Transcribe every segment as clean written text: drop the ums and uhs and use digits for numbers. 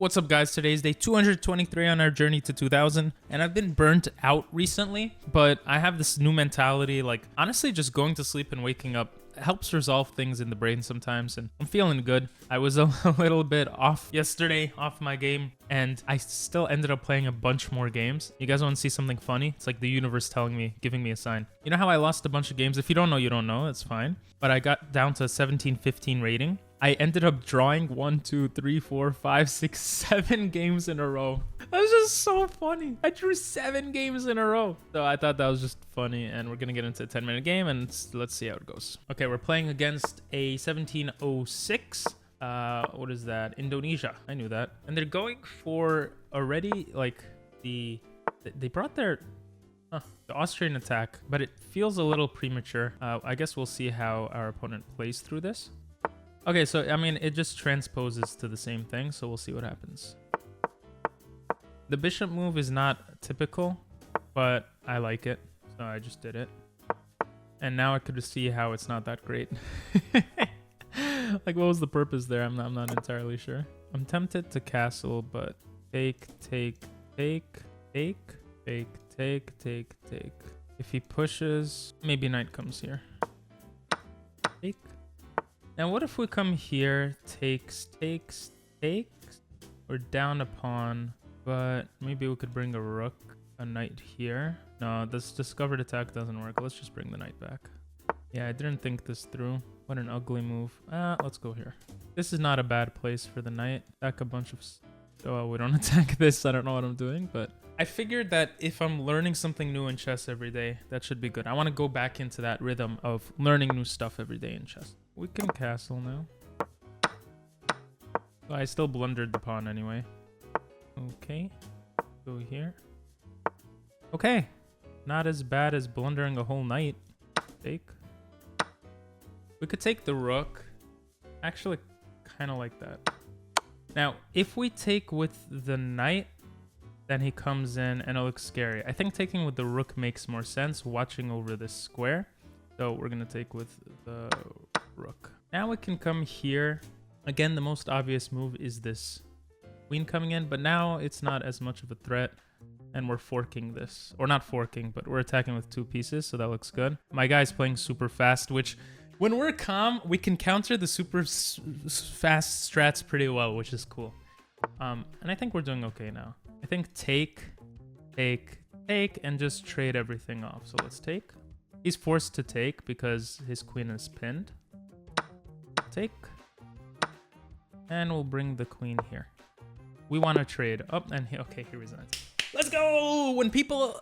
What's up, guys? Today's day 223 on our journey to 2000, and I've been burnt out recently, but I have this new mentality. Like, honestly, just going to sleep and waking up helps resolve things in the brain sometimes, and I'm feeling good. I was a little bit off yesterday, off my game, and I still ended up playing a bunch more games. You guys want to see something funny? It's like the universe telling me, giving me a sign. You know how I lost a bunch of games? If you don't know, you don't know. It's fine. But I got down to a 17-15 rating. I ended up drawing 1, 2, 3, 4, 5, 6, 7 games in a row. That was just so funny. I drew 7 games in a row. So I thought that was just funny, and we're gonna get into a 10-minute game, and let's see how it goes. Okay, we're playing against a 1706. What is that? Indonesia. I knew that. And they're going for already like they brought their the Austrian attack, but it feels a little premature. I guess we'll see how our opponent plays through this. Okay, so, I mean, it just transposes to the same thing, so we'll see what happens. The bishop move is not typical, but I like it, so I just did it. And now I could see how it's not that great. Like, what was the purpose there? I'm not entirely sure. I'm tempted to castle, but take. If he pushes, maybe knight comes here. Take. Now, what if we come here, takes, or down a pawn, but maybe we could bring a rook, a knight here. No, this discovered attack doesn't work. Let's just bring the knight back. Yeah, I didn't think this through. What an ugly move. Let's go here. This is not a bad place for the knight. Attack a bunch of... Oh, we don't attack this. I don't know what I'm doing, but... I figured that if I'm learning something new in chess every day, that should be good. I want to go back into that rhythm of learning new stuff every day in chess. We can castle now. Well, I still blundered the pawn anyway. Okay. Go here. Okay. Not as bad as blundering a whole knight. Take. We could take the rook. Actually, kind of like that. Now, if we take with the knight, then he comes in and it looks scary. I think taking with the rook makes more sense, watching over this square. So we're going to take with the rook. Now we can come here. Again, the most obvious move is this queen coming in, but now it's not as much of a threat, and we're forking this. Or not forking, but we're attacking with 2 pieces, so that looks good. My guy's playing super fast, which when we're calm, we can counter the super fast strats pretty well, which is cool. And I think we're doing okay now. I think take, and just trade everything off. So let's take. He's forced to take because his queen is pinned. Take. And we'll bring the queen here. We want to trade. Oh, and okay, here we go. Let's go! When people...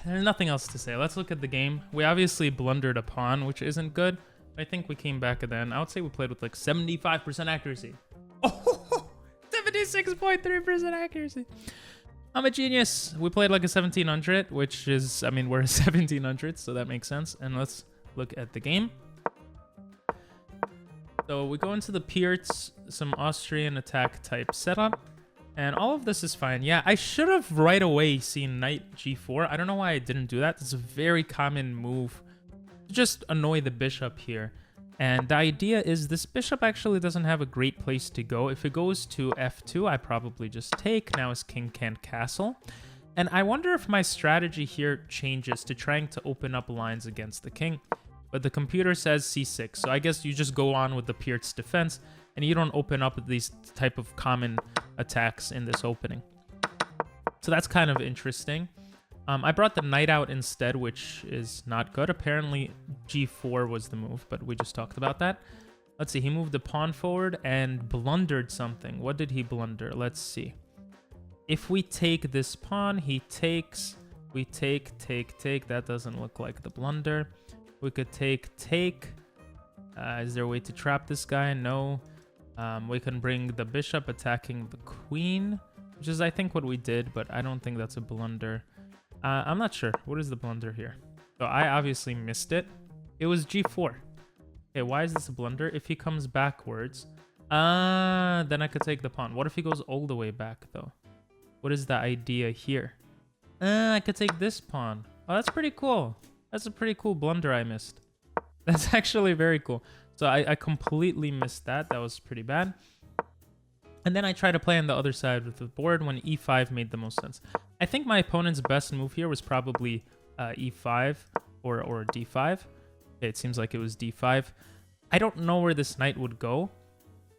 There's nothing else to say. Let's look at the game. We obviously blundered a pawn, which isn't good. I think we came back at the end. I would say we played with like 75% accuracy. Oh, 76.3% accuracy. I'm a genius. We played like a 1700, which is, I mean, we're a 1700, so that makes sense. And let's look at the game. So we go into the Pierts, some Austrian attack type setup, and all of this is fine. Yeah, I should have right away seen knight g4. I don't know why I didn't do that. It's a very common move to just annoy the bishop here. And the idea is this bishop actually doesn't have a great place to go. If it goes to f2, I probably just take. Now his king can't castle. And I wonder if my strategy here changes to trying to open up lines against the king. But the computer says c6. So I guess you just go on with the Piert's defense and you don't open up these type of common attacks in this opening. So that's kind of interesting. I brought the knight out instead, which is not good. Apparently, g4 was the move, but we just talked about that. Let's see. He moved the pawn forward and blundered something. What did he blunder? Let's see. If we take this pawn, he takes. We take. That doesn't look like the blunder. We could take. Is there a way to trap this guy? No. We can bring the bishop attacking the queen, which is, I think, what we did, but I don't think that's a blunder. I'm not sure. What is the blunder here? So I obviously missed it. It was g4. Okay, why is this a blunder? If he comes backwards, then I could take the pawn. What if he goes all the way back, though? What is the idea here? I could take this pawn. Oh, that's pretty cool. That's a pretty cool blunder I missed. That's actually very cool. So I completely missed that. That was pretty bad. And then I try to play on the other side of the board when e5 made the most sense. I think my opponent's best move here was probably e5 or d5. Okay, it seems like it was d5. I don't know where this knight would go.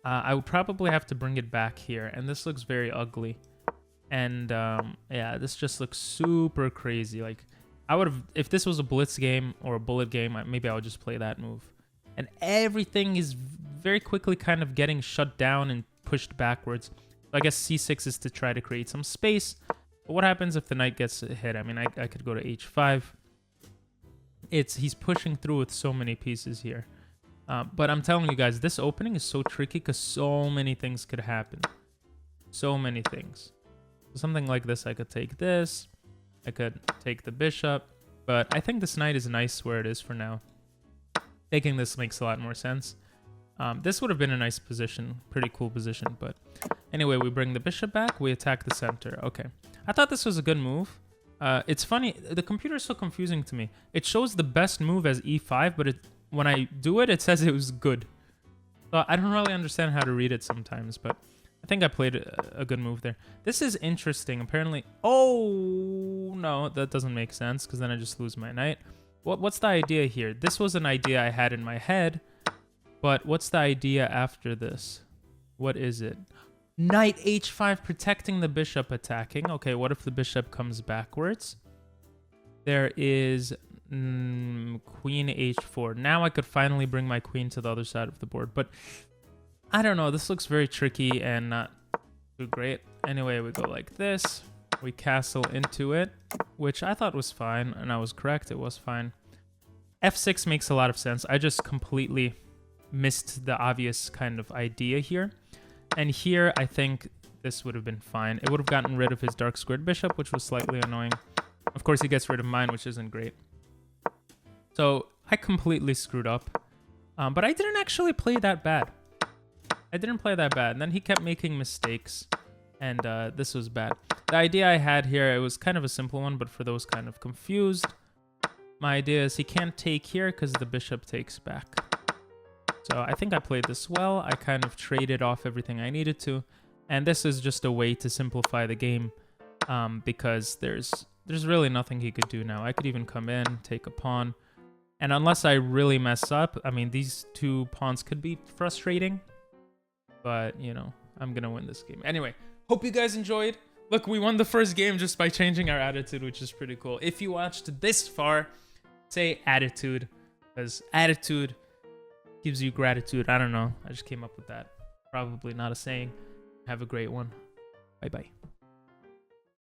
I would probably have to bring it back here, and this looks very ugly. And yeah, this just looks super crazy. Like, I would have, if this was a blitz game or a bullet game, maybe I would just play that move. And everything is very quickly kind of getting shut down and pushed backwards. So I guess c6 is to try to create some space. But what happens if the knight gets hit? I mean, I could go to h5. He's pushing through with so many pieces here. But I'm telling you guys, this opening is so tricky because so many things could happen. So many things. Something like this, I could take this. I could take the bishop. But I think this knight is nice where it is for now. Taking this makes a lot more sense. This would have been a nice position. Pretty cool position. But anyway, we bring the bishop back. We attack the center. Okay. I thought this was a good move. It's funny. The computer is so confusing to me. It shows the best move as e5, but when I do it, it says it was good. So I don't really understand how to read it sometimes, but I think I played a good move there. This is interesting. Apparently... Oh, no. That doesn't make sense, because then I just lose my knight. What's the idea here? This was an idea I had in my head, but what's the idea after this? What is it? Knight h5, protecting the bishop, attacking. Okay, what if the bishop comes backwards? There is queen h4. Now I could finally bring my queen to the other side of the board, but I don't know. This looks very tricky and not too great. Anyway, we go like this. We castle into it, which I thought was fine, and I was correct. It was fine. f6 makes a lot of sense. I just completely missed the obvious kind of idea here. And here, I think this would have been fine. It would have gotten rid of his dark squared bishop, which was slightly annoying. Of course, he gets rid of mine, which isn't great. So I completely screwed up. But I didn't actually play that bad. I didn't play that bad. And then he kept making mistakes. And this was bad. The idea I had here, it was kind of a simple one, but for those kind of confused, my idea is he can't take here because the bishop takes back. So I think I played this well. I kind of traded off everything I needed to. And this is just a way to simplify the game because there's really nothing he could do now. I could even come in, take a pawn. And unless I really mess up, I mean, these two pawns could be frustrating. But, you know, I'm going to win this game. Anyway, hope you guys enjoyed. Look, we won the first game just by changing our attitude, which is pretty cool. If you watched this far, say attitude, because attitude gives you gratitude. I don't know. I just came up with that. Probably not a saying. Have a great one. Bye-bye.